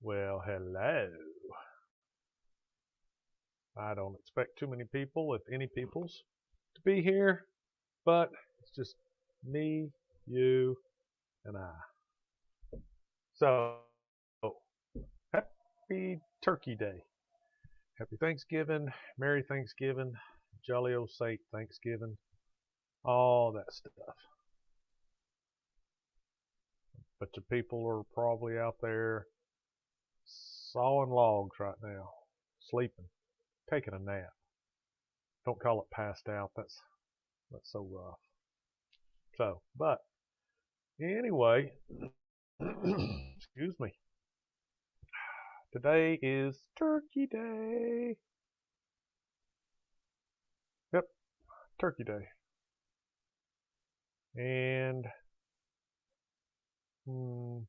Well, hello. I don't expect too many people, if any peoples, to be here, but it's just me, you, and I. So, happy Turkey Day. Happy Thanksgiving, Merry Thanksgiving, Jolly Old Saint Thanksgiving, all that stuff. But the people are probably out there sawing logs right now, sleeping, taking a nap. Don't call it passed out. That's so rough. So, but anyway, excuse me. Today is Turkey Day. Yep, Turkey Day. And I'm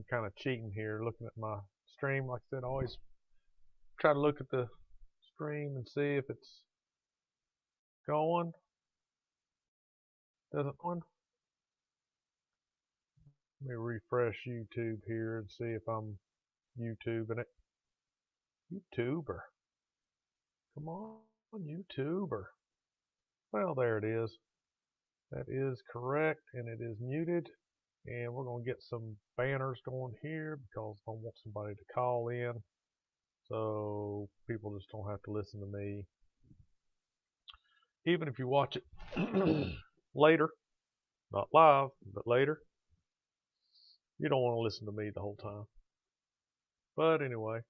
kind of cheating here looking at my stream. Like I said, I always try to look at the stream and see if it's going. Doesn't one? Let me refresh YouTube here and see if I'm YouTubing it. YouTuber. Come on, YouTuber. Well, there it is. That is correct, and it is muted. And we're going to get some banners going here because I want somebody to call in so people just don't have to listen to me. Even if you watch it later, not live, but later, you don't want to listen to me the whole time. But anyway,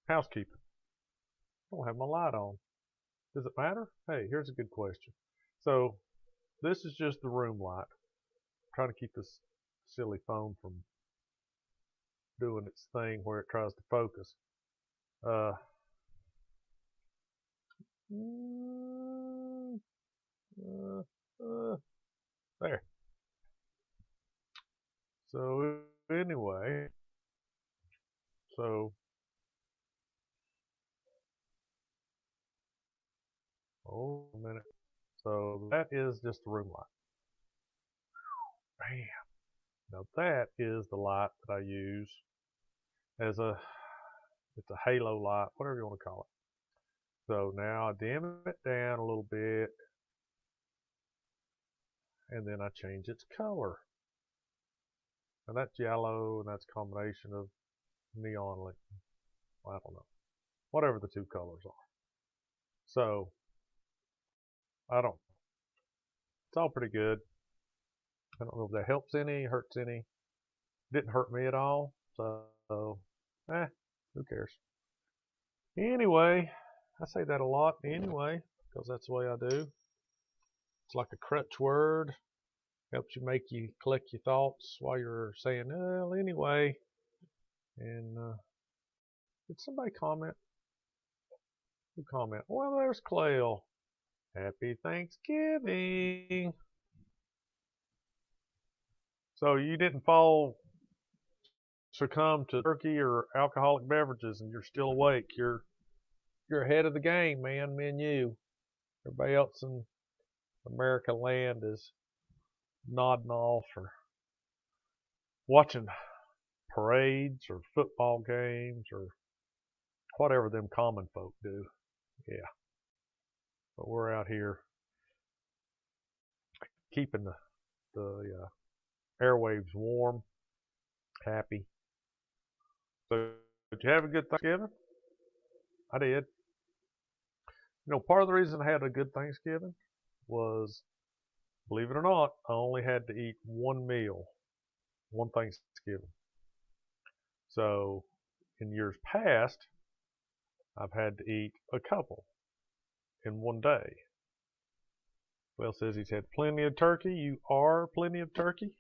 housekeeping. I don't have my light on. Does it matter? Hey, here's a good question. So this is just the room light. I'm trying to keep this silly phone from doing its thing where it tries to focus. There. So anyway, oh, a minute. So that is just the room light. Bam. Now that is the light that I use as it's a halo light, whatever you want to call it. So now I dim it down a little bit, and then I change its color. And that's yellow, and that's a combination of neon light. Well, I don't know. Whatever the two colors are. So, it's all pretty good. I don't know if that helps any, hurts any. Didn't hurt me at all. So, who cares? Anyway, I say that a lot anyway, because that's the way I do. It's like a crutch word. Helps you collect your thoughts while you're saying, well, anyway. And did somebody comment? Who comment? Well, there's Clayle. Happy Thanksgiving. So you didn't succumb to turkey or alcoholic beverages, and you're still awake. You're ahead of the game, man. Me and you. Everybody else in America land is nodding off or watching parades or football games or whatever them common folk do. Yeah. But we're out here keeping the airwaves warm, happy. So did you have a good Thanksgiving? I did. You know, part of the reason I had a good Thanksgiving was, believe it or not, I only had to eat one meal, one Thanksgiving. So in years past, I've had to eat a couple in one day. Well says he's had plenty of turkey. You are plenty of turkey.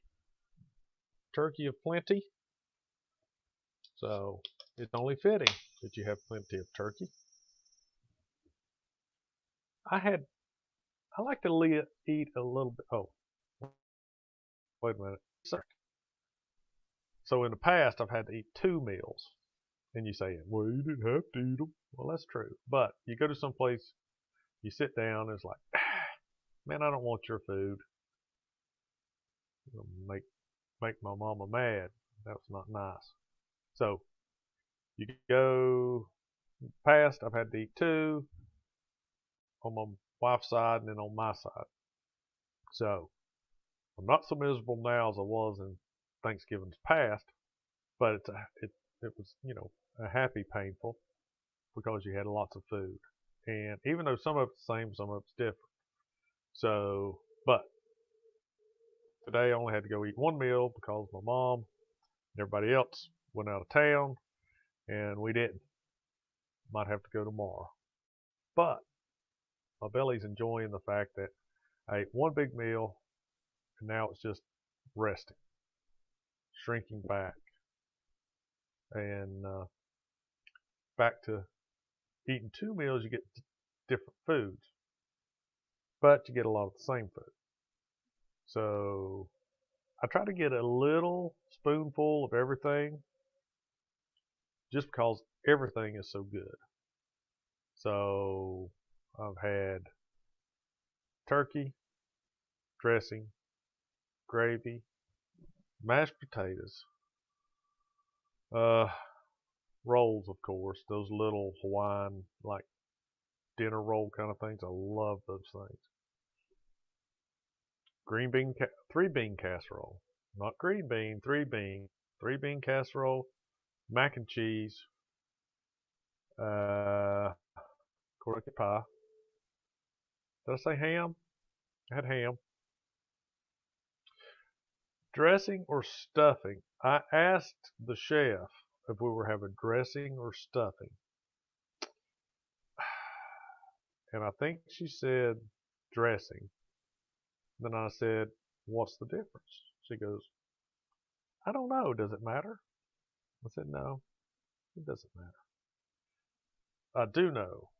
Turkey of plenty. So it's only fitting that you have plenty of turkey. I like to eat a little bit. Oh, wait a minute. Sorry. So in the past, I've had to eat two meals. And you say, well, you didn't have to eat them. Well, that's true. But you go to some place, you sit down, it's like, man, I don't want your food. You know, make my mama mad. That was not nice. So you go past. I've had to eat two on my wife's side and then on my side. So I'm not so miserable now as I was in Thanksgiving's past, but it was a happy painful because you had lots of food, and even though some of it's the same, some of it's different. So, but today I only had to go eat one meal because my mom and everybody else went out of town, and we didn't. Might have to go tomorrow, but my belly's enjoying the fact that I ate one big meal, and now it's just resting, shrinking back, and back to eating two meals. You get different foods, but you get a lot of the same food. So I try to get a little spoonful of everything just because everything is so good. So I've had turkey, dressing, gravy, mashed potatoes, uh, rolls, of course, those little Hawaiian, like dinner roll kind of things. I love those things. Three bean casserole, not green bean, three bean casserole, mac and cheese, uh, corned pie. Did I say ham? I had ham. Dressing or stuffing? I asked the chef if we were having dressing or stuffing, and I think she said dressing. Then I said, "What's the difference?" She goes, "I don't know. Does it matter?" I said, "No, it doesn't matter. I do know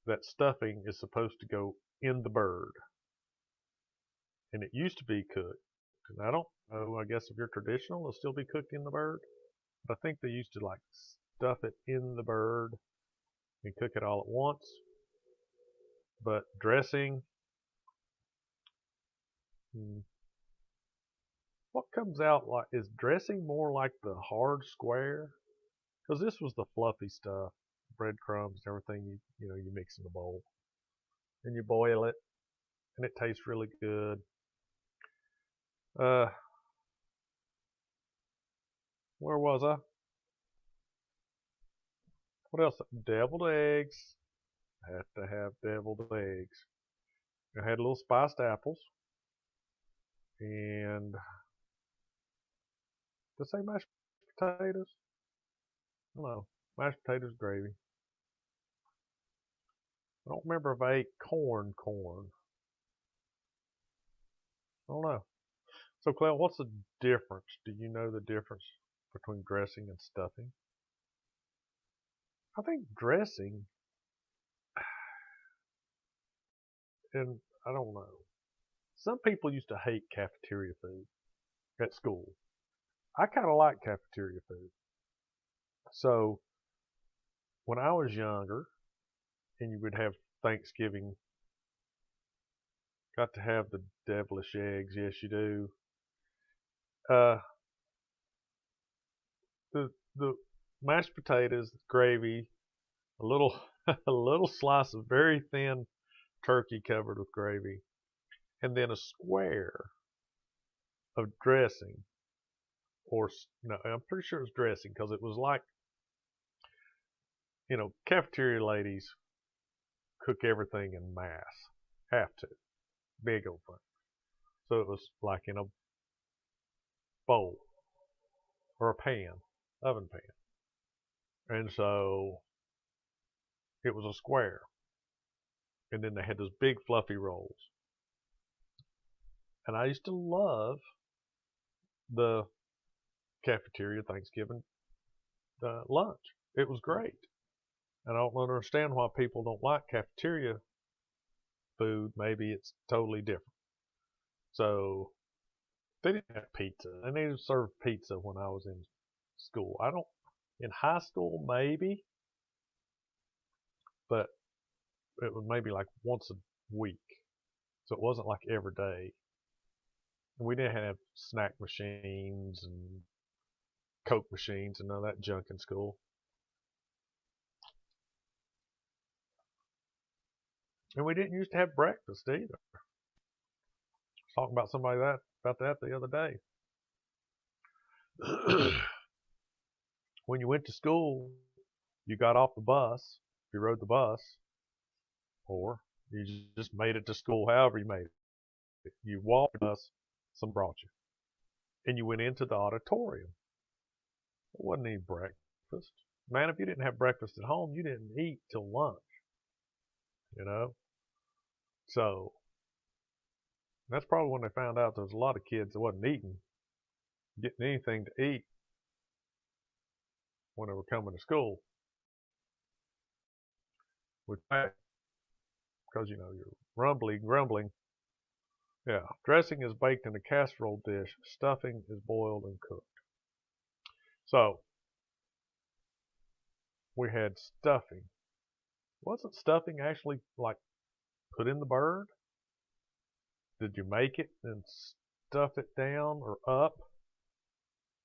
that stuffing is supposed to go in the bird, and it used to be cooked. And I don't know. I guess if you're traditional, it'll still be cooked in the bird. But I think they used to like stuff it in the bird and cook it all at once. But dressing, hmm, what comes out like is dressing more like the hard square? Because this was the fluffy stuff, breadcrumbs and everything. You mix in a bowl and you boil it, and it tastes really good. Uh, where was I? What else? Deviled eggs. Had to have deviled eggs. I had little spiced apples and the same mashed potatoes. I don't know, mashed potatoes gravy. I don't remember if I ate corn. I don't know. So, Clell, what's the difference? Do you know the difference between dressing and stuffing? I think dressing, and I don't know. Some people used to hate cafeteria food at school. I kind of like cafeteria food. So, when I was younger, and you would have Thanksgiving, got to have the devilish eggs. Yes, you do. Uh, the mashed potatoes, gravy, a little a little slice of very thin turkey covered with gravy, and then a square of dressing. Or no, I'm pretty sure it was dressing because it was like cafeteria ladies cook everything in mass, have to, big old thing. So it was like in a bowl or a pan, oven pan, and so it was a square, and then they had those big fluffy rolls. And I used to love the cafeteria Thanksgiving lunch. It was great. And I don't understand why people don't like cafeteria food. Maybe it's totally different. So they didn't have pizza. They didn't serve pizza when I was in school. In high school maybe, but it was maybe like once a week. So it wasn't like every day. And we didn't have snack machines and Coke machines and none of that junk in school. And we didn't used to have breakfast either. I was talking about about that the other day. When you went to school, you got off the bus, you rode the bus, or you just made it to school however you made it. You walked the bus, some brought you. And you went into the auditorium. It wasn't any breakfast. Man, if you didn't have breakfast at home, you didn't eat till lunch, you know? So that's probably when they found out there was a lot of kids that wasn't getting anything to eat when they were coming to school. Because, you know, you're grumbling. Yeah, dressing is baked in a casserole dish. Stuffing is boiled and cooked. So we had stuffing. Wasn't stuffing actually like put in the bird? Did you make it and stuff it down or up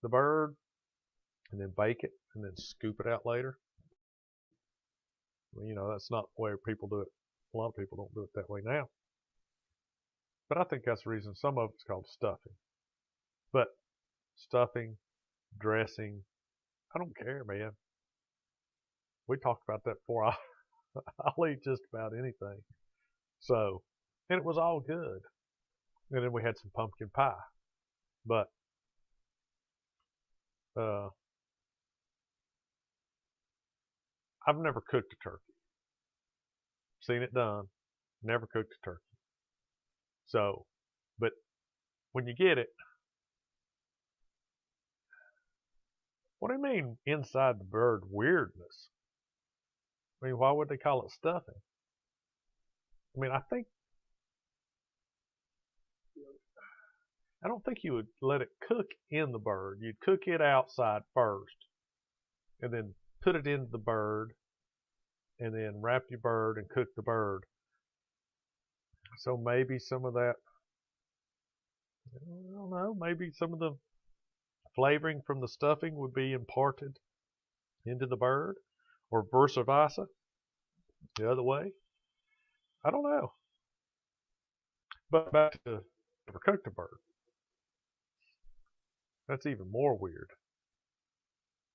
the bird and then bake it and then scoop it out later? Well, you know, that's not the way people do it. A lot of people don't do it that way now. But I think that's the reason some of it's called stuffing. But stuffing, dressing, I don't care, man. We talked about that before. I'll eat just about anything. So, and it was all good. And then we had some pumpkin pie. But I've never cooked a turkey. Seen it done. Never cooked a turkey. So, but when you get it, what do you mean inside the bird weirdness? I mean, why would they call it stuffing? I mean, I don't think you would let it cook in the bird. You'd cook it outside first and then put it into the bird and then wrap your bird and cook the bird. So maybe some of that, I don't know, maybe some of the flavoring from the stuffing would be imparted into the bird or vice versa, the other way. I don't know. But back to never cooked a bird. That's even more weird.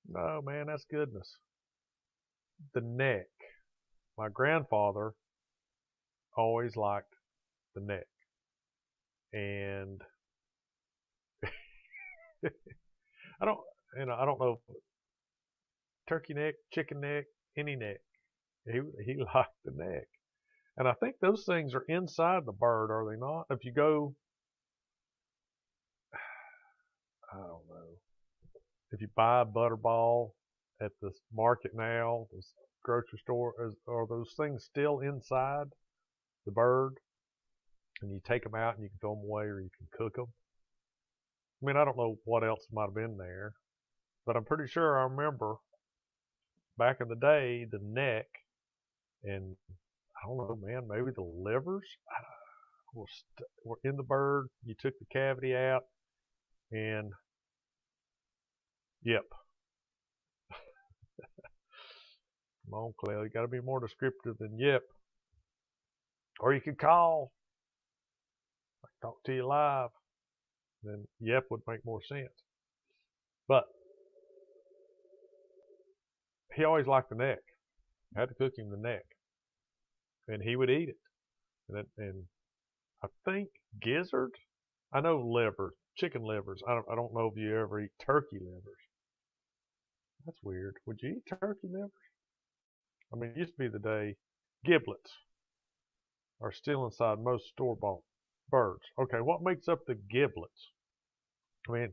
No, man, that's goodness. The neck. My grandfather always liked the neck. And I don't know, turkey neck, chicken neck, any neck. He liked the neck. And I think those things are inside the bird, are they not? If you go, I don't know, if you buy a butterball at the market now, the grocery store, are those things still inside the bird? And you take them out and you can throw them away or you can cook them. I mean, I don't know what else might have been there, but I'm pretty sure I remember back in the day the neck and I don't know, man, maybe the livers were in the bird. You took the cavity out and yep. Come on, Clell, you got to be more descriptive than yep. Or you could call, like talk to you live. Then yep would make more sense. But he always liked the neck. I had to cook him the neck. And he would eat it. And I think gizzard, I know liver, chicken livers. I don't know if you ever eat turkey livers. That's weird. Would you eat turkey livers? I mean, it used to be the day giblets are still inside most store-bought birds. Okay, what makes up the giblets? I mean,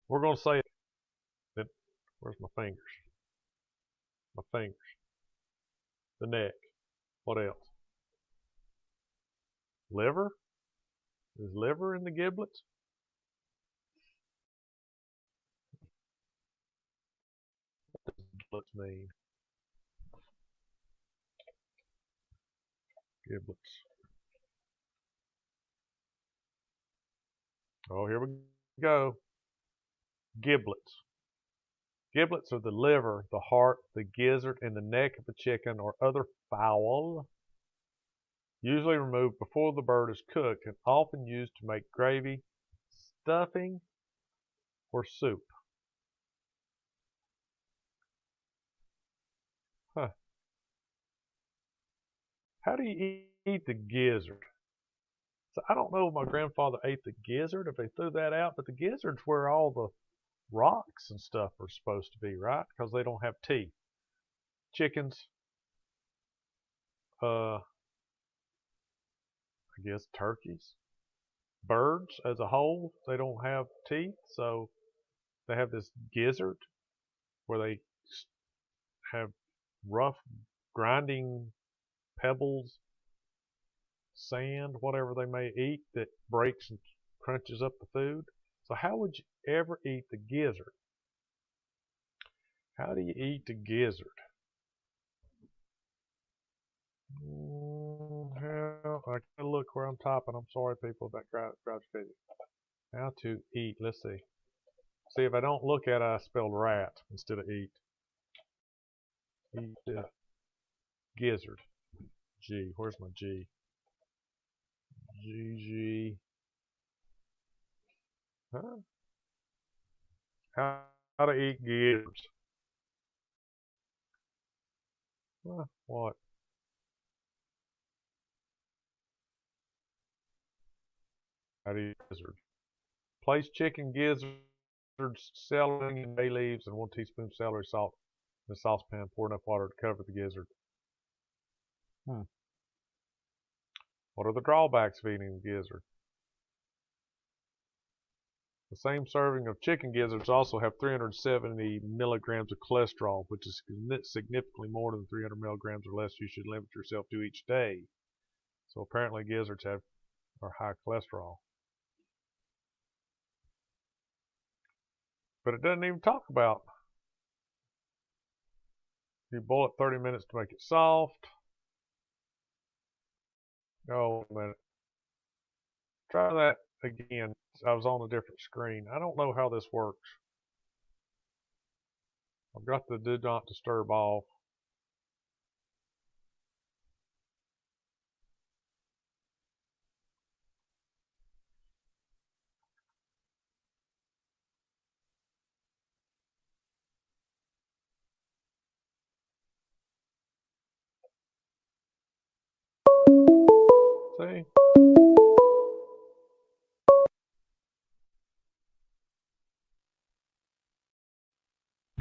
we're going to say that, where's my fingers? My fingers. The neck. What else? Liver? Is liver in the giblets? What does giblets mean? Giblets. Oh, here we go. Giblets. Giblets are the liver, the heart, the gizzard, and the neck of a chicken or other fowl, usually removed before the bird is cooked and often used to make gravy, stuffing, or soup. Huh. How do you eat the gizzard? So I don't know if my grandfather ate the gizzard, if they threw that out, but the gizzard's where all the rocks and stuff are supposed to be, right? Because they don't have teeth. Chickens, I guess turkeys, birds as a whole, they don't have teeth, so they have this gizzard where they have rough grinding pebbles, sand, whatever they may eat that breaks and crunches up the food. So how would you ever eat the gizzard? How do you eat the gizzard? Hell, I gotta look where I'm typing. I'm sorry, people, about grouch video. How to eat. Let's see. See, if I don't look at it, I spelled rat instead of eat. Eat the gizzard. G. Where's my G? G. Huh? How to eat gizzards. What? How do you eat gizzard? Place chicken gizzards, celery, and bay leaves, and 1 teaspoon celery salt in a saucepan. Pour enough water to cover the gizzard. What are the drawbacks of eating the gizzard? The same serving of chicken gizzards also have 370 milligrams of cholesterol, which is significantly more than 300 milligrams or less you should limit yourself to each day. So apparently gizzards are high cholesterol. But it doesn't even talk about you boil it 30 minutes to make it soft. Oh, a minute. Try that again. I was on a different screen. I don't know how this works. I've got the do not disturb off. See?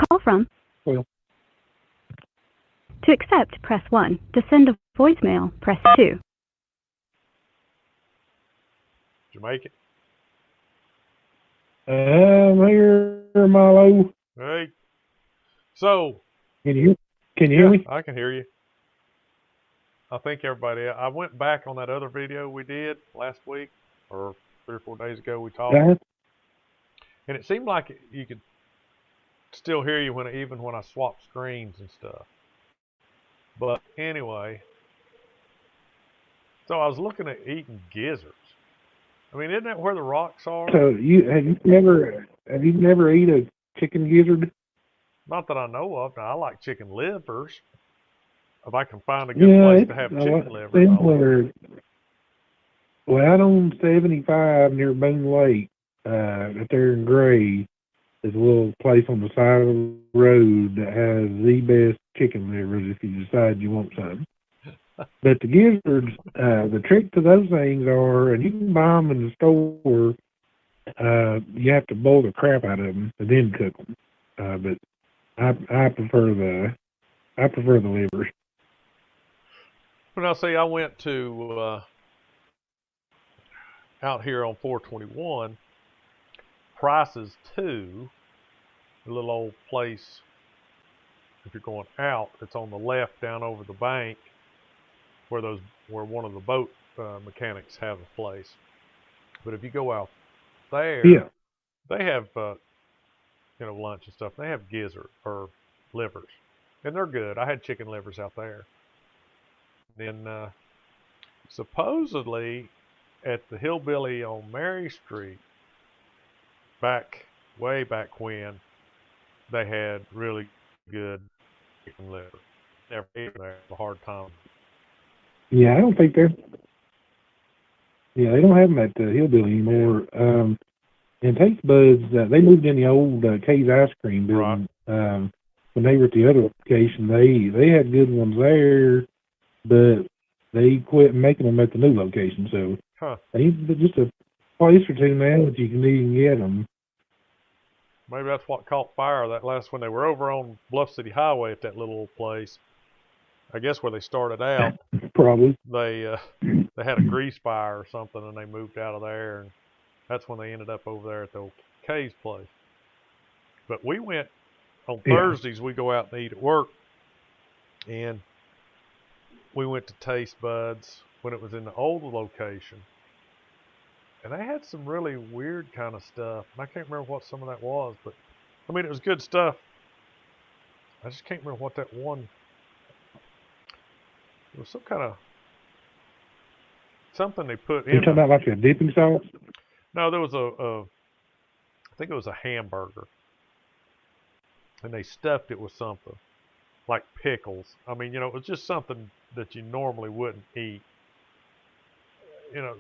Call from. Well, To accept, press 1. To send a voicemail, press 2. Did you make it? I'm here, Mylo. Hey. So. Can you hear me? I can hear you. I think everybody. I went back on that other video we did last week, or 3 or 4 days ago. We talked, and it seemed like you could still hear you even when I swapped screens and stuff. But anyway, so I was looking at eating gizzards. I mean, isn't that where the rocks are? So have you never eat a chicken gizzard? Not that I know of. Now I like chicken livers. If I can find a good place to have chicken livers. Well, out on 75 near Boone Lake, right there in Gray, there's a little place on the side of the road that has the best chicken livers if you decide you want some. But the gizzards, the trick to those things are, and you can buy them in the store, you have to boil the crap out of them and then cook them. But I prefer the livers. Well, now see, I went to out here on 421, Prices 2, a little old place. If you're going out, it's on the left down over the bank where one of the boat mechanics have a place. But if you go out there, yeah, they have lunch and stuff. They have gizzard or livers, and they're good. I had chicken livers out there. And then supposedly at the Hillbilly on Mary Street, way back when, they had really good chicken liver. Never eaten there. A hard time. Yeah, I don't think they're. Yeah, they don't have them at the Hillbilly anymore. And Taste Buds, they moved in the old Kay's ice cream building. Right. When they were at the other location, they had good ones there, but they quit making them at the new location. So they just a place or two now that you can even get them. Maybe that's what caught fire that last when they were over on Bluff City Highway at that little place. I guess where they started out. Probably. They had a grease fire or something, and they moved out of there, and that's when they ended up over there at the old Kay's place. But we went on Thursdays. We go out and eat at work, and we went to Taste Buds when it was in the old location, and they had some really weird kind of stuff. And I can't remember what some of that was, but I mean it was good stuff. I just can't remember what that one. It was some kind of something they put in. You talking about like a dipping sauce? No, there was I think it was a hamburger, and they stuffed it with something like pickles. I mean, it was just something that you normally wouldn't eat.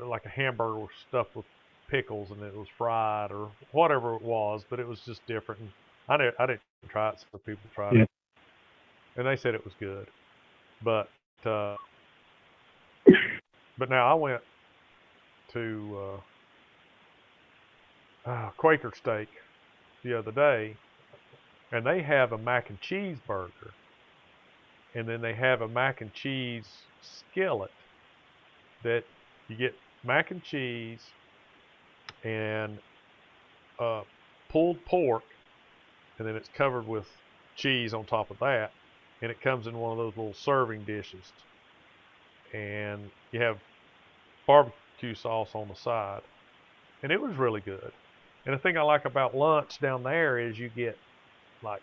Like a hamburger was stuffed with pickles, and it was fried or whatever it was, but it was just different. And I didn't try it. Some people tried it, and they said it was good. But now I went to Quaker Steak the other day, and they have a mac and cheese burger, and then they have a mac and cheese skillet that you get mac and cheese and pulled pork, and then it's covered with cheese on top of that, and it comes in one of those little serving dishes, and you have barbecue sauce on the side, and it was really good. And the thing I like about lunch down there is you get like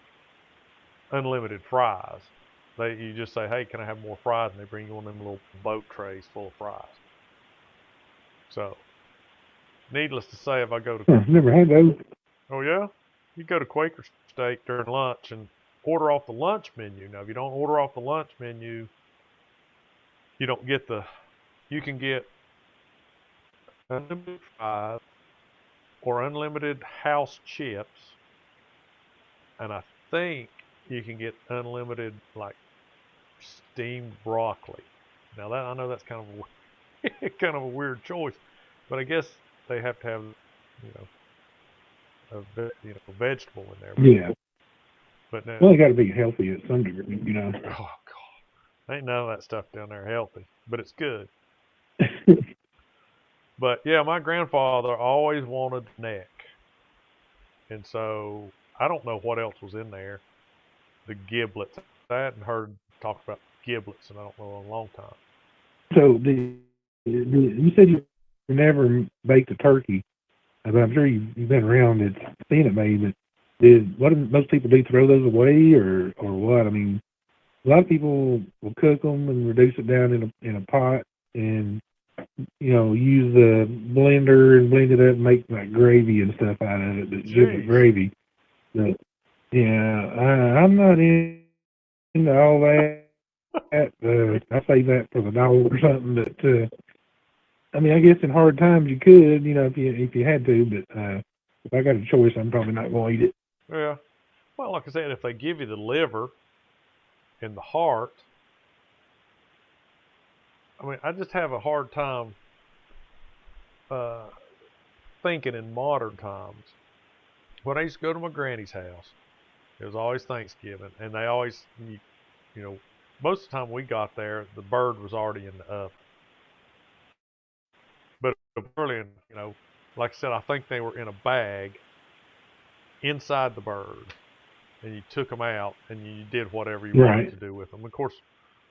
unlimited fries. You just say, hey, can I have more fries? And they bring you one of them little boat trays full of fries. So, needless to say, if I go to... Never had those. Oh, yeah? You go to Quaker Steak during lunch and order off the lunch menu. Now, if you don't order off the lunch menu, you don't get you can get unlimited fries or unlimited house chips, and I think you can get unlimited like steamed broccoli. Now I know that's kind of a weird choice, but I guess they have to have a vegetable in there. Yeah. But now, well, they got to be healthy at some degree, Oh God, ain't none of that stuff down there healthy, but it's good. But yeah, my grandfather always wanted neck, and so I don't know what else was in there. The giblets. I hadn't heard talk about giblets, and I don't know in a long time. So you said you never baked a turkey, but I'm sure you've been around it, seen it made. But what do most people do? Throw those away, or what? I mean, a lot of people will cook them and reduce it down in a pot, and use the blender and blend it up and make like gravy and stuff out of it. But good gravy. But yeah, I'm not into all that. I save that for the dog or something. But I mean, I guess in hard times you could, if you had to. But if I got a choice, I'm probably not going to eat it. Yeah. Well, like I said, if they give you the liver and the heart, I mean, I just have a hard time thinking in modern times. When I used to go to my granny's house, it was always Thanksgiving, and they always, most of the time we got there, the bird was already in the oven. But early, like I said, I think they were in a bag inside the bird, and you took them out and you did whatever you wanted to do with them. Of course,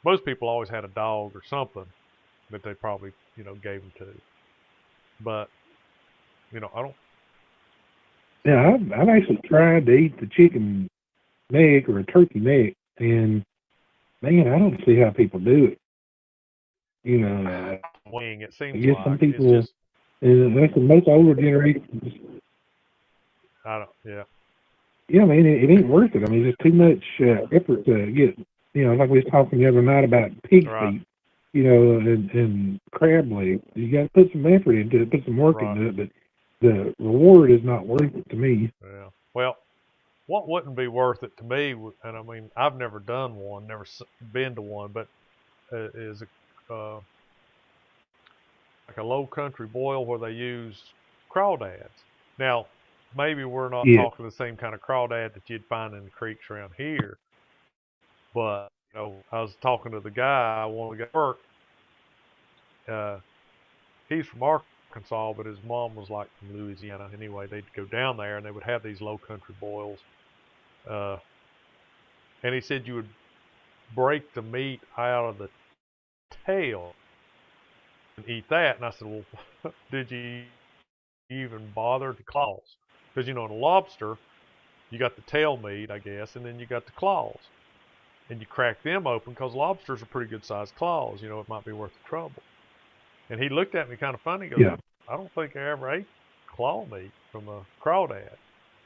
most people always had a dog or something that they probably, gave them to. But, I don't. Yeah, I've actually tried to eat the chicken neck or a turkey neck, and man, I don't see how people do it. Wing, it seems I guess like some people, it's just, that's the most older generations. I don't. Yeah. Yeah, I mean, it ain't worth it. I mean, it's too much effort to get, like we was talking the other night about pig Right. feet, and crab legs. You got to put some effort into it, put some work Right. into it, but the reward is not worth it to me. Yeah. Well, what wouldn't be worth it to me, and I mean, I've never done one, never been to one, but is like a low country boil where they use crawdads. Now, maybe we're not Yeah, talking the same kind of crawdad that you'd find in the creeks around here, but I was talking to the guy I wanted to go to work. Uh, he's from Arkansas, but his mom was like from Louisiana. Anyway, they'd go down there and they would have these low country boils. Uh, and he said you would break the meat out of the tail and eat that. And I said, well, did you even bother the claws? Because in a lobster, you got the tail meat, I guess, and then you got the claws, and you crack them open because lobsters are pretty good sized claws. It might be worth the trouble. And he looked at me kind of funny. He goes, yeah. I don't think I ever ate claw meat from a crawdad.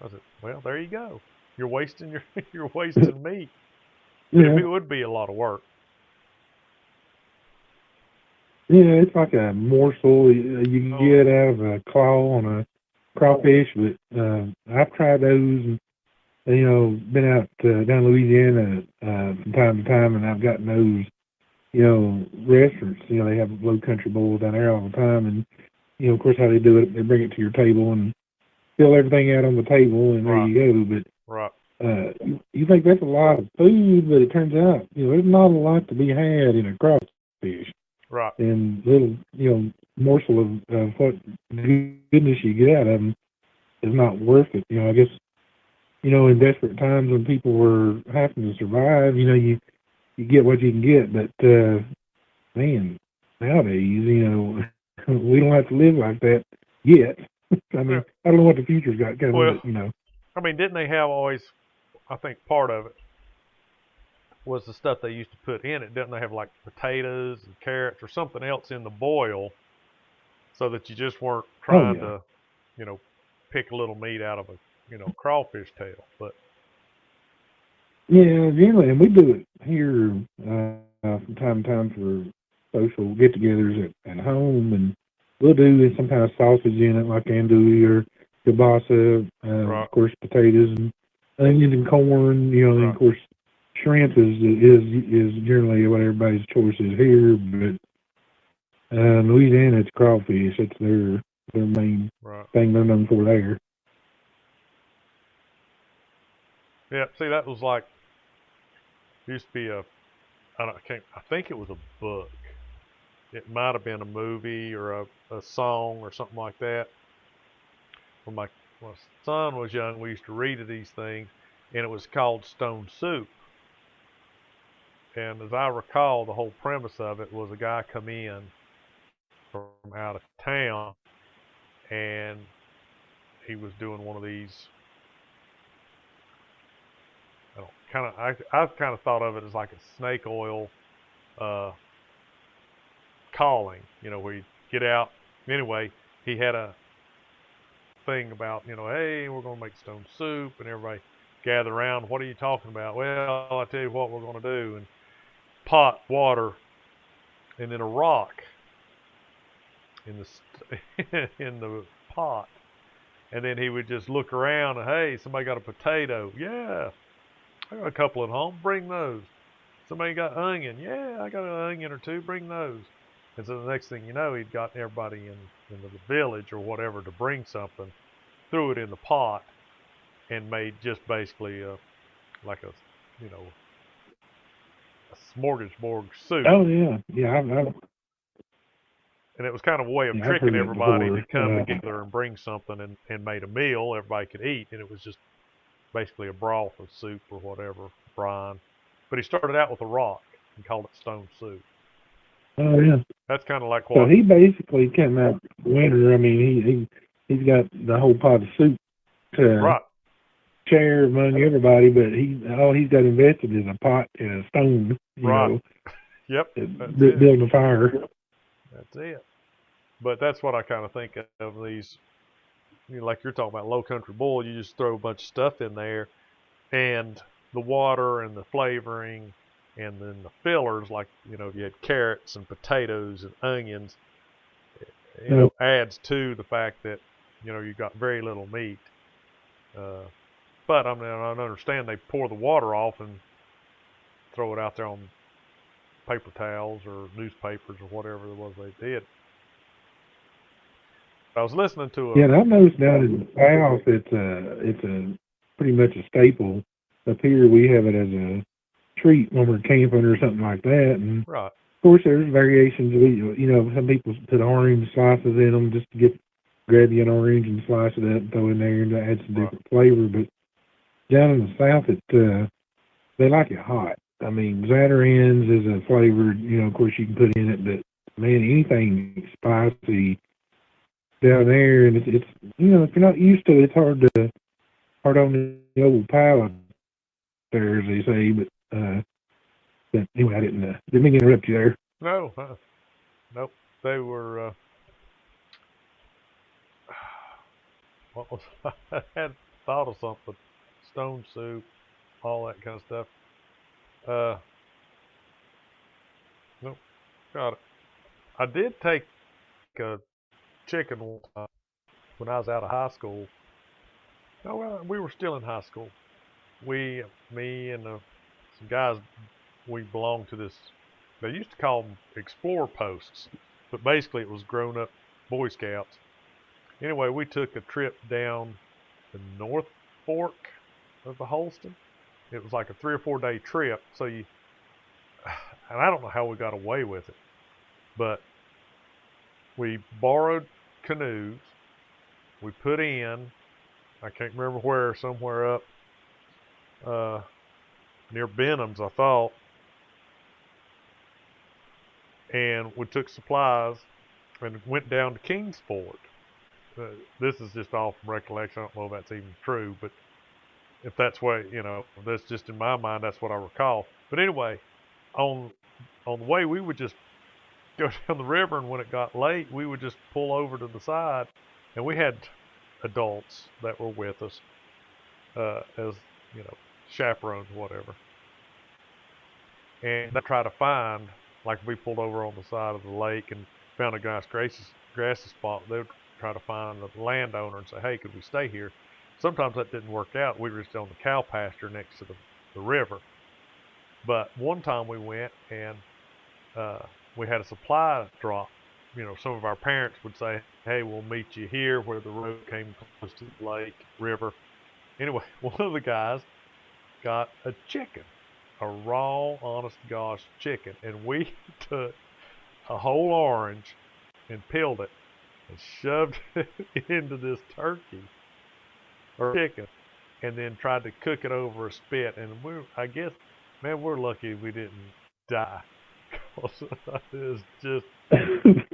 I said, well, there you go. You're wasting you're wasting meat. But Yeah, it would be a lot of work. yeah, it's like a morsel you can Oh, get out of a claw on a crawfish, but I've tried those and, been out down Louisiana from time to time, and I've gotten those, restaurants, they have low country bowl down there all the time, and, of course, how they do it, they bring it to your table and fill everything out on the table, and there right, you go. right, But you think that's a lot of food, but it turns out, there's not a lot to be had in a crawfish. right. And little, morsel of what goodness you get out of them is not worth it. I guess, in desperate times when people were having to survive, you get what you can get. But, man, nowadays, we don't have to live like that yet. I Yeah. mean, I don't know what the future's got coming, Well, but. I mean, didn't they have always? I think part of it was the stuff they used to put in it. Didn't they have like potatoes and carrots or something else in the boil, so that you just weren't Oh, trying yeah. to, you know, pick a little meat out of a, crawfish tail. But Yeah, generally, and we do it here from time to time for social get-togethers at home, and we'll do some kind of sausage in it, like andouille or kielbasa, right, of course, potatoes and onions and corn, and right, of course, shrimp is generally what everybody's choice is here, but Louisiana, it's crawfish. It's their main right. thing they're known for there. Yeah. See, that was like used to be a. I can't. I think it was a book. It might have been a movie or a song or something like that. When my son was young, we used to read of these things, and it was called Stone Soup. And as I recall, the whole premise of it was a guy come in from out of town, and he was doing one of these. I don't kind of. I kind of thought of it as like a snake oil uh, calling. Where you get out. Anyway, he had a thing about, hey, we're going to make stone soup, and everybody gather around. What are you talking about? Well, I tell you what we're going to do, and pot water, and then a rock in the in the pot, and then he would just look around and, hey, somebody got a potato? Yeah, I got a couple at home. Bring those. Somebody got onion? Yeah, I got an onion or two. Bring those. And so the next thing you know, he'd gotten everybody in the village or whatever to bring something, threw it in the pot, and made just basically like a, you know, a smorgasbord soup. Oh, yeah. Yeah, And it was kind of a way of I've tricking heard that everybody to before. come together and bring something and made a meal everybody could eat. And it was just basically a broth of soup or whatever, brine. But he started out with a rock and called it stone soup. Oh, yeah. That's kind of like So what, he basically came out winner. I mean, he's got the whole pot of soup to right, share among everybody, but all he's got invested is a pot and a stone, right. Yep, that's it. building a fire. That's it. But that's what I kind of think of these like you're talking about low country boil, you just throw a bunch of stuff in there, and the water and the flavoring, and then the fillers, like you had carrots and potatoes and onions, adds to the fact that you got very little meat. Uh, but I mean, I understand they pour the water off and throw it out there on paper towels or newspapers or whatever it was they did. I was listening to a. Yeah, and I noticed down in the South, it's a pretty much a staple. Up here, we have it as a treat when we're camping or something like that. And Right. of course, there's variations. Some people put orange slices in them just to grab you an orange and slice it up and throw in there and add some different flavor. But down in the South, they like it hot. I mean, Zatarain's is a flavored, of course you can put in it, but man, anything spicy down there, and it's if you're not used to it, it's hard on the old palate there, as they say. But anyway, I didn't mean to interrupt you there. No, nope. They were. What was I had thought of something? Stone soup, all that kind of stuff. Nope, got it. I did take a chicken one time when I was out of high school. No, we were still in high school. Me and some guys, we belonged to this. They used to call them Explorer Posts, but basically it was grown-up Boy Scouts. Anyway, we took a trip down the North Fork of the Holston. It was like a 3 or 4 day trip. And I don't know how we got away with it, but we borrowed canoes. We put in, I can't remember where, somewhere up near Benham's, I thought. And we took supplies and went down to Kingsport. This is just all from recollection. I don't know if that's even true, but if that's what, that's just in my mind, that's what I recall. But anyway, on the way, we would just go down the river, and when it got late, we would just pull over to the side, and we had adults that were with us as, chaperones, whatever. And they try to find, like we pulled over on the side of the lake and found a nice grassy spot, they would try to find the landowner and say, hey, could we stay here? Sometimes that didn't work out. We were just on the cow pasture next to the river. But one time we went and we had a supply drop. Some of our parents would say, hey, we'll meet you here where the road came close to the lake, river. Anyway, one of the guys got a chicken, a raw, honest to gosh chicken. And we took a whole orange and peeled it and shoved it into this turkey or chicken, and then tried to cook it over a spit. And I guess, man, we're lucky we didn't die. It's just,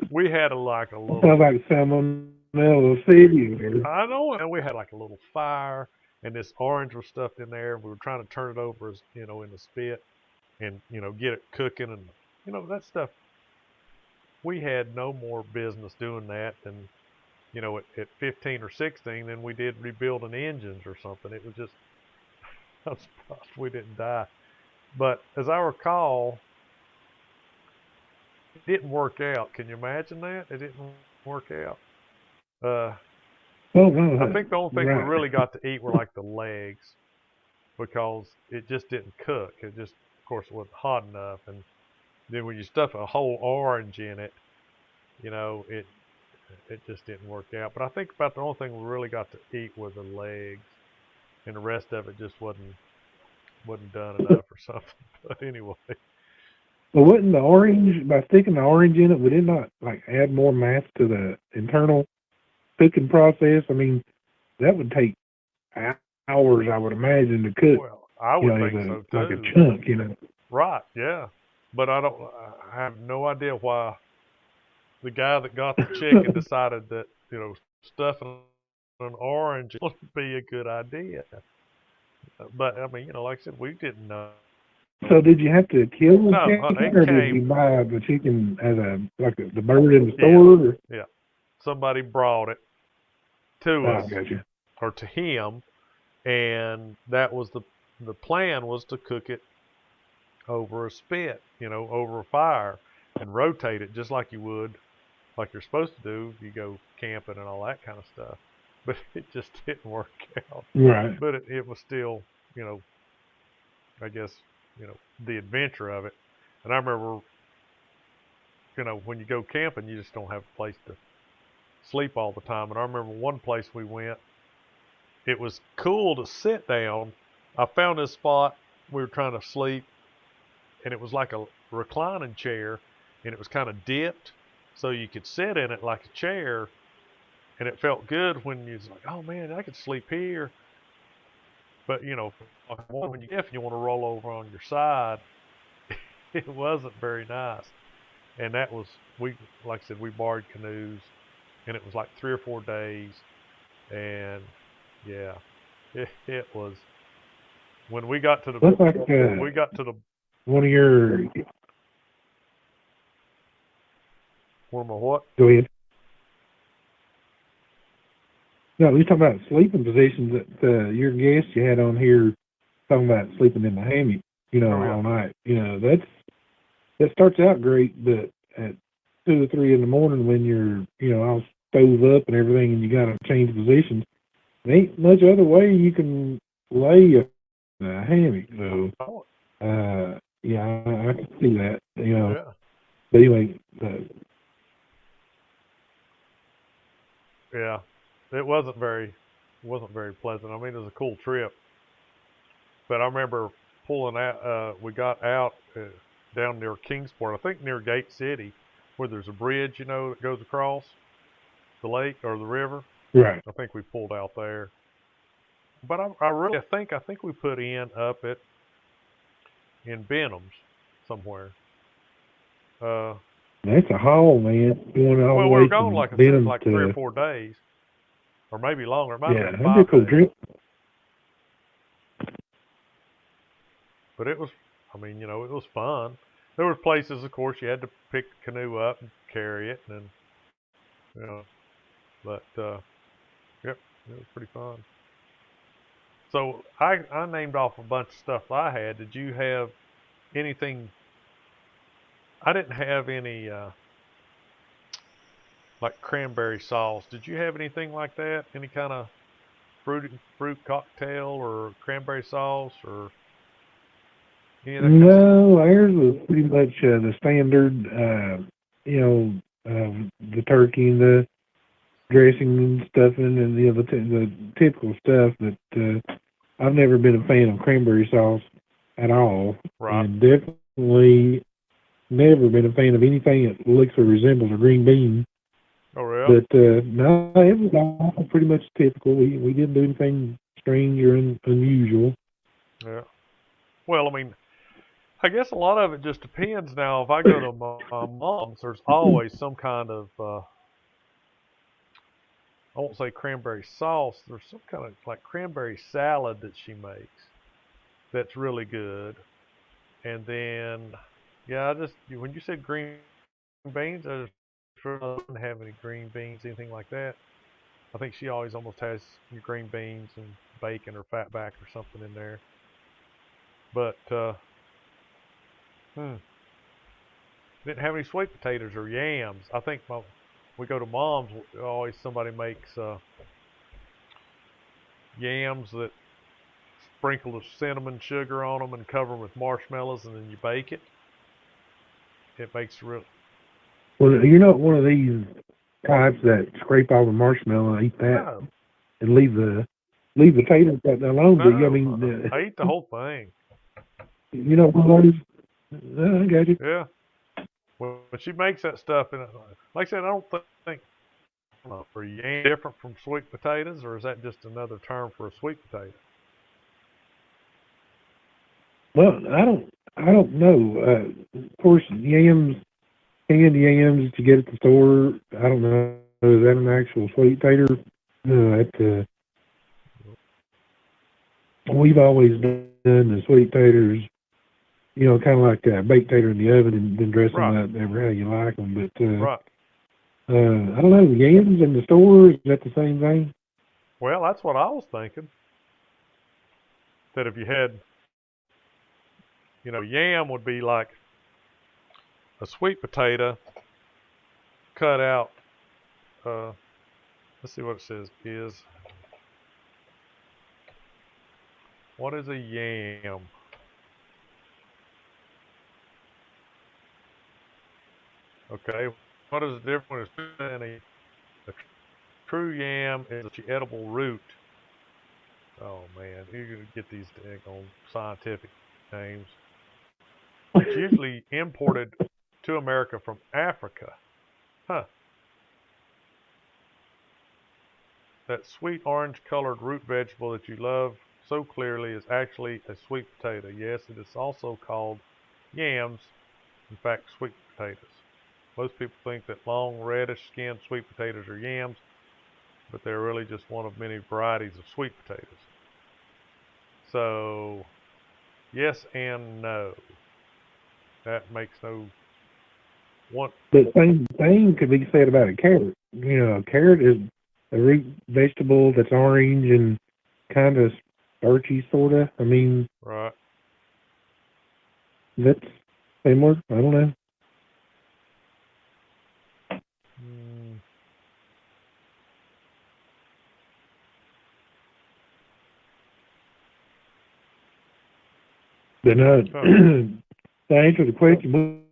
we had like a little. Sounds like salmonella fever. I know, and we had like a little fire, and this orange was stuffed in there. We were trying to turn it over, as in the spit, and get it cooking, and that stuff. We had no more business doing that than at 15 or 16 than we did rebuilding engines or something. It was just, I'm surprised we didn't die. But as I recall, it didn't work out. Can you imagine that? It didn't work out. I think the only thing we really got to eat were like the legs, because it just didn't cook. It just, of course, it wasn't hot enough. And then when you stuff a whole orange in it, it just didn't work out. But I think about the only thing we really got to eat were the legs, and the rest of it just wasn't done enough or something. But anyway. Well, wouldn't the orange, by sticking the orange in it, would it not like add more mass to the internal cooking process? I mean, that would take hours, I would imagine, to cook. Well, I would think so too. Like a chunk, Right, yeah. But I have no idea why the guy that got the chicken decided that, stuffing an orange would be a good idea. But I mean, like I said, we didn't know. So did you have to kill the chicken, or came, did you buy the chicken as the bird in the store? Yeah. Somebody brought it, to Oh, us gotcha. or to him, and that was the plan was to cook it over a spit, over a fire, and rotate it just like you would, like you're supposed to do. You go camping and all that kind of stuff, but it just didn't work out. Right. But it was still, I guess, the adventure of it. And I remember, when you go camping, you just don't have a place to sleep all the time. And I remember one place we went, it was cool to sit down. I found this spot, we were trying to sleep, and it was like a reclining chair, and it was kind of dipped, so you could sit in it like a chair, and it felt good when you was like, oh man, I could sleep here. But when if you want to roll over on your side, it wasn't very nice. And that was like I said, we borrowed canoes, and it was like 3 or 4 days, and yeah, it was. When we got to the Looks like we got to the one of your. one of my what? Go ahead. No, we talking about sleeping positions that your guest you had on here talking about sleeping in the hammock, Oh yeah. all night. That starts out great, but at 2 or 3 in the morning when you're, all stove up and everything, and you got to change positions, there ain't much other way you can lay a hammock. So, Oh, yeah, I can see that. yeah. But anyway, Yeah. It wasn't very pleasant. I mean, it was a cool trip, but I remember pulling out. We got out down near Kingsport, I think near Gate City, where there's a bridge, that goes across the lake or the river. right. I think we pulled out there. But I really think we put in up in Benham's somewhere. Uh, That's a haul, man. Going all the well, we were way gone, from like I said, Benham like three or to, 4 days, or maybe longer. It might have yeah, been that'd be a 5 cool days. trip. But it was, I mean, it was fun. There were places, of course, you had to pick the canoe up and carry it, and you know, but yep, it was pretty fun. So I named off a bunch of stuff I had. Did you have anything? I didn't have any like cranberry sauce. Did you have anything like that? Any kind of fruit cocktail or cranberry sauce or any of that kind of stuff? No, ours was pretty much the standard, the turkey and the dressing and stuffing and the typical stuff. But I've never been a fan of cranberry sauce at all, Right. and definitely never been a fan of anything that looks or resembles a green bean. Oh, yeah. But no, it was all pretty much typical. We didn't do anything strange or unusual. Yeah. Well, I mean, I guess a lot of it just depends. Now, if I go to my mom's, there's always some kind of I won't say cranberry sauce. There's some kind of like cranberry salad that she makes that's really good. And then, yeah, when you said green beans, I just really didn't have any green beans, anything like that. I think she always almost has your green beans and bacon or fat back or something in there. But hmm, didn't have any sweet potatoes or yams. I think we go to mom's, always somebody makes yams that sprinkle the cinnamon sugar on them and cover them with marshmallows, and then you bake it. It makes real. Well, you're not one of these types that scrape all the marshmallow and eat that No, and leave the taters that alone. Do you? I no, mean, I eat the whole thing. one of those. I got you. Yeah. When she makes that stuff, and like I said, I don't think are yams different from sweet potatoes, or is that just another term for a sweet potato? Well, I don't know. Of course, canned yams that you get at the store. I don't know. Is that an actual sweet tater? No, we've always done the sweet taters. Kind of like a baked tater in the oven, and then dress them Right. up ever how you like them. But Right. I don't know. Yams in the store, is that the same thing? Well, that's what I was thinking. That if you had, yam would be like a sweet potato cut out. Uh, let's see what it says. What is a yam? Okay, what is the difference between a true yam and a edible root? Oh man, you're gonna get these on scientific names. It's usually imported to America from Africa. Huh. That sweet orange-colored root vegetable that you love so clearly is actually a sweet potato. Yes, it is also called yams. In fact, sweet potatoes. Most people think that long reddish-skinned sweet potatoes are yams, but they're really just one of many varieties of sweet potatoes. So, yes and no. That makes no one. The same thing could be said about a carrot. A carrot is a root vegetable that's orange and kind of starchy, sort of. I mean, Right. that's similar. I don't know. Mm. But no, to answer the question,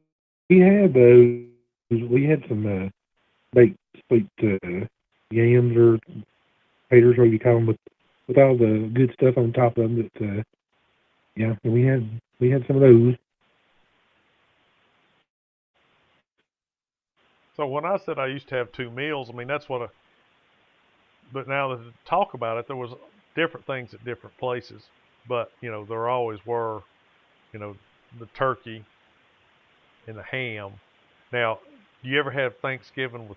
we had those. We had some baked sweet yams or taters, or you call them, with all the good stuff on top of them. That yeah, we had some of those. So when I said I used to have two meals, I mean that's what. But now that to talk about it, there was different things at different places. But there always were, the turkey and the ham. Now, do you ever have Thanksgiving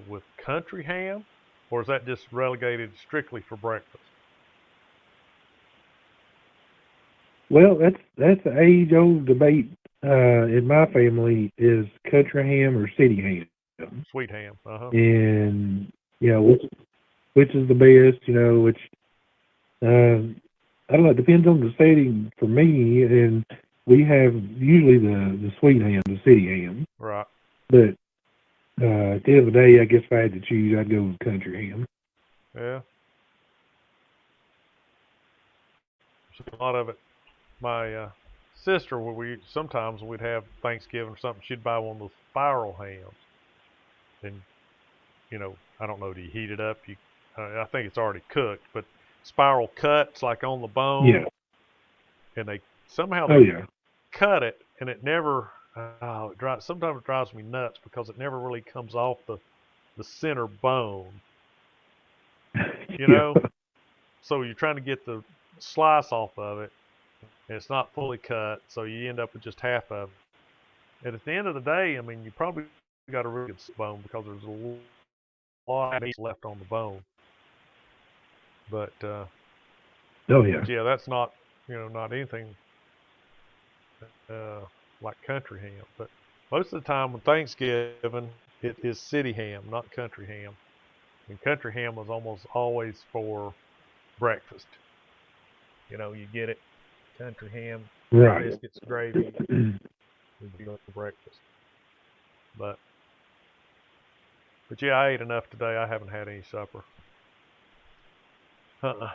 with country ham, or is that just relegated strictly for breakfast? Well, that's an age-old debate in my family: is country ham or city ham, Sweet ham. and which is the best? Which I don't know. It depends on the setting for me, and we have usually the sweet ham, the city ham. Right. But at the end of the day, I guess if I had to choose, I'd go with country ham. Yeah. So a lot of it. My sister, sometimes we'd have Thanksgiving or something, she'd buy one of those spiral hams, and I don't know, do you heat it up? I think it's already cooked, but spiral cuts like on the bone, Yeah. and somehow Oh they yeah. cut it, and it never. Sometimes it drives me nuts because it never really comes off the center bone. Yeah. So you're trying to get the slice off of it, and it's not fully cut, so you end up with just half of it. And at the end of the day, I mean, you probably got a really good bone because there's a lot of meat left on the bone. But Oh yeah. but yeah, that's not not anything like country ham. But most of the time with Thanksgiving, it is city ham, not country ham. And country ham was almost always for breakfast. You get it, country ham, Right. biscuits, gravy, would be for breakfast. But yeah, I ate enough today. I haven't had any supper. Uh-uh.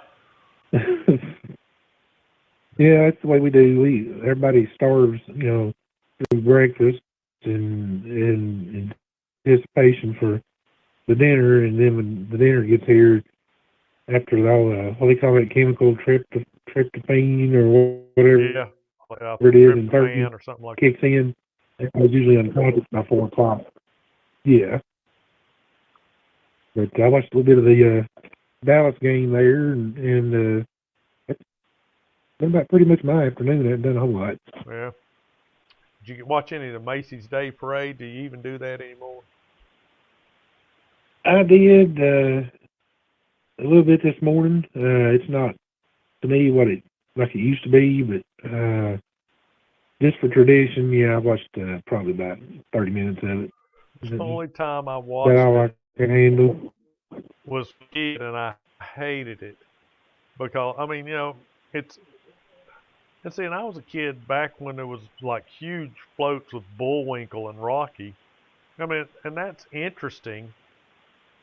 Yeah, that's the way we do. Everybody starves, through breakfast and in anticipation for the dinner, and then when the dinner gets here, after all the what do they call it, chemical tryptophan or whatever Yeah, I it think is, and turkey tryptophan or something like that. kicks in. I was usually unconscious by 4 o'clock. Yeah, but I watched a little bit of the Dallas game there, and that's been about pretty much my afternoon. I haven't done a whole lot. Yeah. Did you watch any of the Macy's Day Parade? Do you even do that anymore? I did a little bit this morning. It's not to me what it like it used to be, but just for tradition, yeah, I watched probably about 30 minutes of it. The only time I That's watched all I it can handle. was a kid, and I hated it because I mean, it's and see, and I was a kid back when there was like huge floats with Bullwinkle and Rocky. I mean, and that's interesting,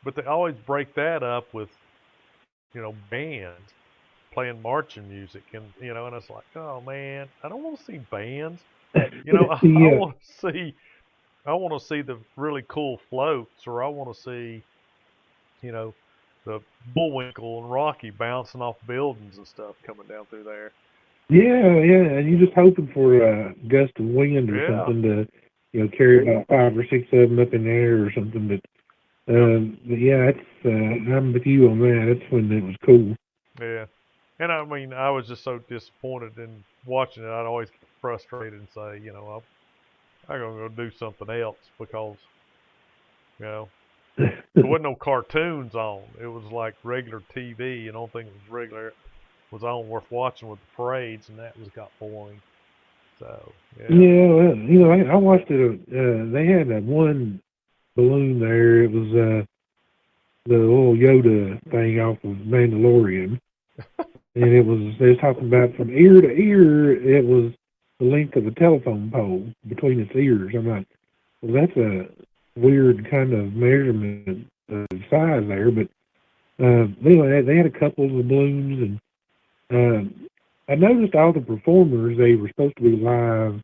but they always break that up with bands playing marching music, and it's like, oh man, I don't want to see bands. I Yeah, want to see the really cool floats, or I want to see you know the Bullwinkle and Rocky bouncing off buildings and stuff coming down through there. yeah, and you're just hoping for a gust of wind or Yeah, something to, carry about 5 or 6 of them up in the air or something. yep, But yeah, I'm with you on that. That's when it was cool. yeah. And I mean, I was just so disappointed in watching it. I'd always get frustrated and say, I'm gonna go do something else because you know there wasn't no cartoons on. It was like regular TV, and the only thing that was regular was on worth watching with the parades, and that was got boring. So yeah, Yeah, well, I watched it. They had that one balloon there. It was the little Yoda thing off of Mandalorian, and they was talking about from ear to ear. It was the length of a telephone pole between its ears. I'm like, well, that's a weird kind of measurement of size there. But anyway, they had a couple of the balloons, and I noticed all the performers. They were supposed to be live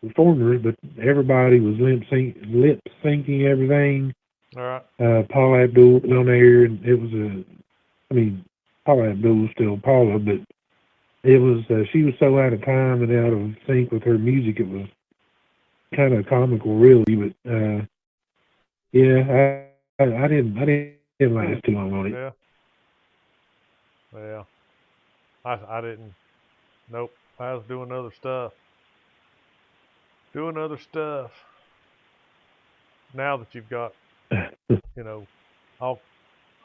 performers, but everybody was lip syncing everything. all right, Paula Abdul was on there, and it was I mean, Paula Abdul was still Paula, but it was, she was so out of time and out of sync with her music, it was kind of comical, really. But yeah, I didn't last too long on it. yeah, yeah. I didn't. Nope. I was doing other stuff. Doing other stuff. Now that you've got you know all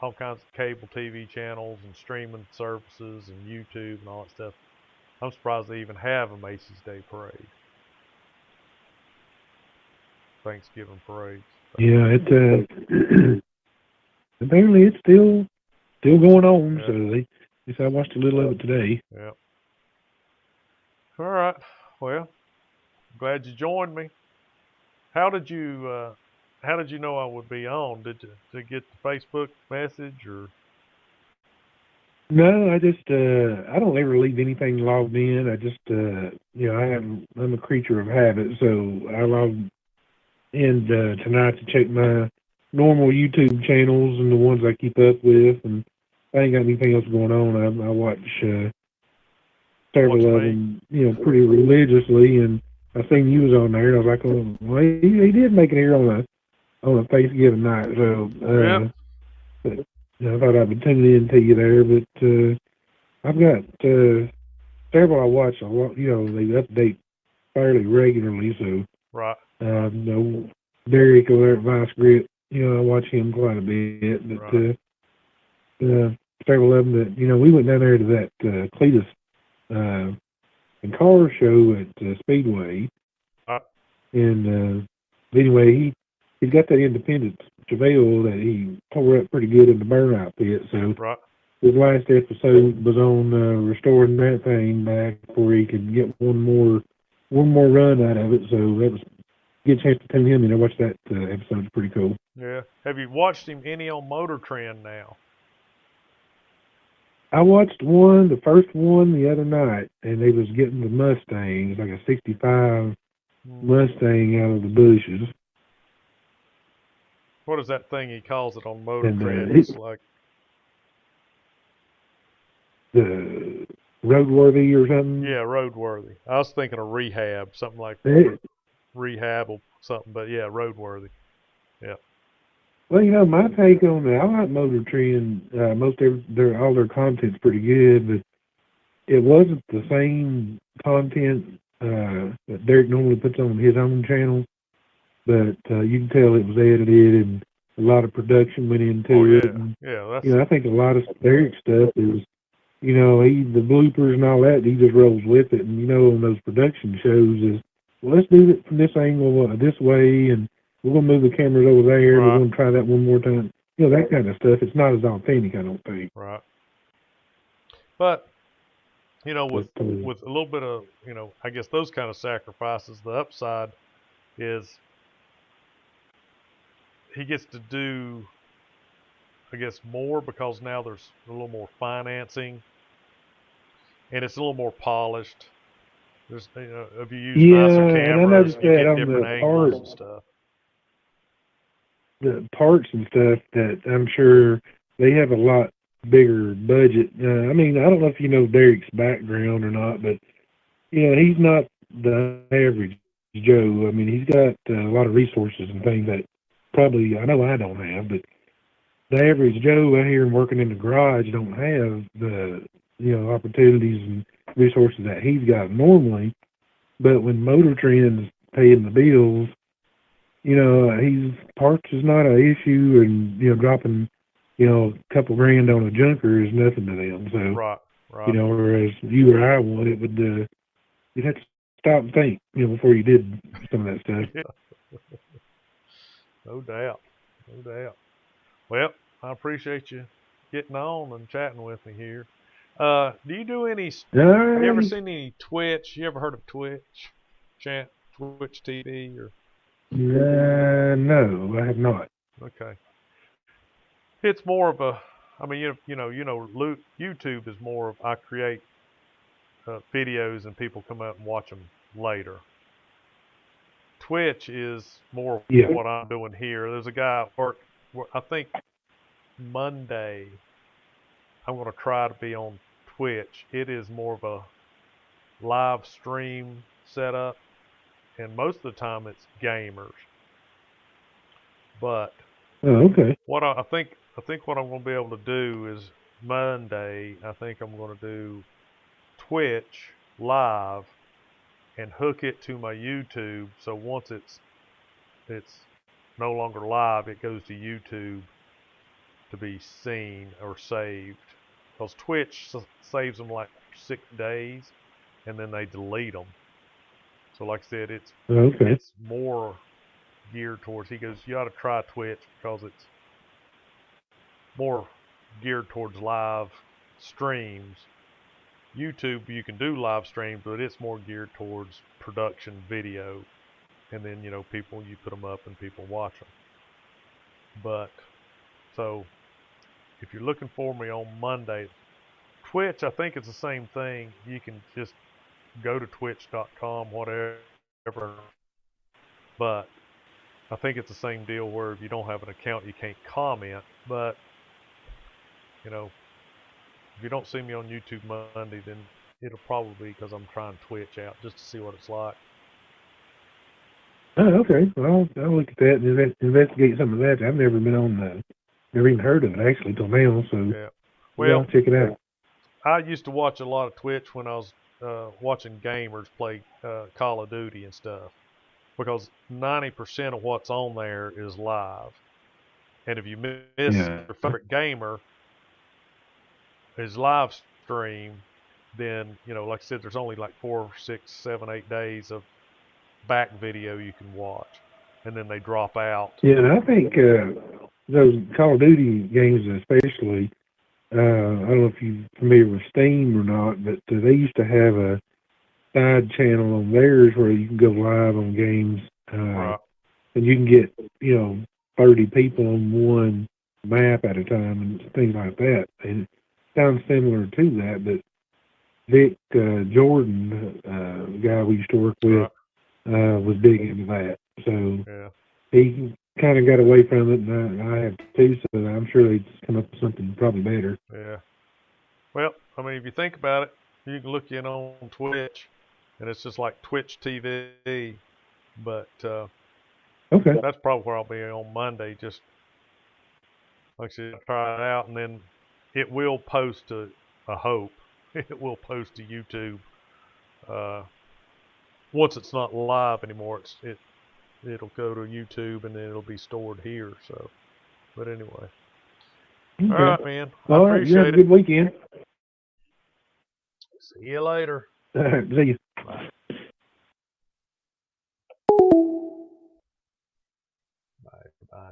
all kinds of cable TV channels and streaming services and YouTube and all that stuff. I'm surprised they even have a Macy's Day Parade, Thanksgiving parades. So, Yeah, apparently it's still going on. yeah, So I watched a little of it today. yeah. All right. Well, glad you joined me. How did you know I would be on? Did you get the Facebook message or? No, I don't ever leave anything logged in. I just I'm a creature of habit, so I logged in tonight to check my normal YouTube channels and the ones I keep up with, and I ain't got anything else going on. I watch Watch several of me. them, pretty religiously, and I seen you was on there, and I was like, oh, well, he did make it here on a Thanksgiving night, so Yep. but, I thought I'd be tuning in to you there, but I've got several I watch a lot. They update fairly regularly, so Right. Derek over there at Vice Grip, I watch him quite a bit, but Right. several of them that we went down there to that Cletus and car show at Speedway, Right. and anyway, he's got that Independence Chevelle that he tore up pretty good in the burnout pit, so. Right. His last episode was on restoring that thing back before he could get one more run out of it. So that was get a chance to tune him and I watched that episode. It's pretty cool. Yeah. Have you watched him any on Motor Trend now? I watched the first one the other night, and they was getting the Mustang. It's like a '65 Mustang out of the bushes. What is that thing he calls it on Motor And Trend? It's like the roadworthy or something. yeah, roadworthy. I was thinking of rehab, something like rehab or something, but yeah, roadworthy. Yeah. Well, my take on that, I like Motor Trend. All their content's pretty good, but it wasn't the same content that Derek normally puts on his own channel. But you can tell it was edited and a lot of production went into it. And, yeah. That's I think a lot of Derek stuff is, the bloopers and all that, he just rolls with it. And, on those production shows is, well, let's do it from this angle, this way, and we're going to move the cameras over there, and we're right. going to try that one more time. that kind of stuff. It's not as authentic, I don't think. Right. But with But, a little bit of I guess those kind of sacrifices, the upside is he gets to do, I guess, more because now there's a little more financing and it's a little more polished. There's if you use nicer yeah, and I cameras, noticed you that get on different angles and stuff. the parts and stuff that I'm sure they have a lot bigger budget. I mean, I don't know if you know Derek's background or not, but he's not the average Joe. I mean, he's got a lot of resources and things that probably I know I don't have, but the average Joe out here and working in the garage don't have the opportunities and resources that he's got normally. But when Motor Trend's paying the bills, he's parts is not an issue, and dropping a couple grand on a junker is nothing to them. So Right. whereas you or I would, it would you'd have to stop and think before you did some of that stuff. Yeah. No doubt. No doubt. Well, I appreciate you getting on and chatting with me here. Do you do any? You ever seen any Twitch? You ever heard of Twitch? Twitch TV or? No, I have not. Okay. It's more of a. I mean, YouTube is more of I create videos and people come out and watch them later. Twitch is more what I'm doing here. There's a guy at work. I think Monday I'm going to try to be on Twitch. It is more of a live stream setup, and most of the time it's gamers. But okay. what I think what I'm going to be able to do is Monday. I think I'm going to do Twitch live and hook it to my YouTube. So once it's no longer live, it goes to YouTube to be seen or saved. Because Twitch saves them like 6 days, and then they delete them. So like I said, it's more geared towards. He goes, you ought to try Twitch because it's more geared towards live streams. YouTube, you can do live streams, but it's more geared towards production video, and then people, you put them up and people watch them. But so if you're looking for me on Monday, Twitch, I think it's the same thing. You can just go to twitch.com, whatever. But I think it's the same deal where if you don't have an account, you can't comment. But, if you don't see me on YouTube Monday, then it'll probably be because I'm trying Twitch out just to see what it's like. Oh, okay. Well, I'll look at that and investigate some of that. I've never been on never even heard of it actually till now. So yeah, well, I'll check it out. I used to watch a lot of Twitch when I was watching gamers play Call of Duty and stuff, because 90% of what's on there is live, and if you miss your favorite gamer his live stream, then like I said, there's only like 4, 6, 7, 8 days of back video you can watch, and then they drop out. Yeah, and I think those Call of Duty games, especially, I don't know if you're familiar with Steam or not, but they used to have a side channel on theirs where you can go live on games, Right. and you can get 30 people on one map at a time and things like that. And it sounds similar to that, but Vic Jordan, the guy we used to work with, was big into that. So he kind of got away from it, and I have too, so I'm sure they'd come up with something probably better. Yeah. Well, I mean, if you think about it, you can look in on Twitch, and it's just like Twitch TV, but okay, that's probably where I'll be on Monday. Just like I said, try it out, and then it will post to, I hope, it will post to YouTube. Once it's not live anymore, it'll go to YouTube, and then it'll be stored here. So, but anyway. okay. All right, man. All I right, you have a appreciate good weekend. See you later. See you. Bye.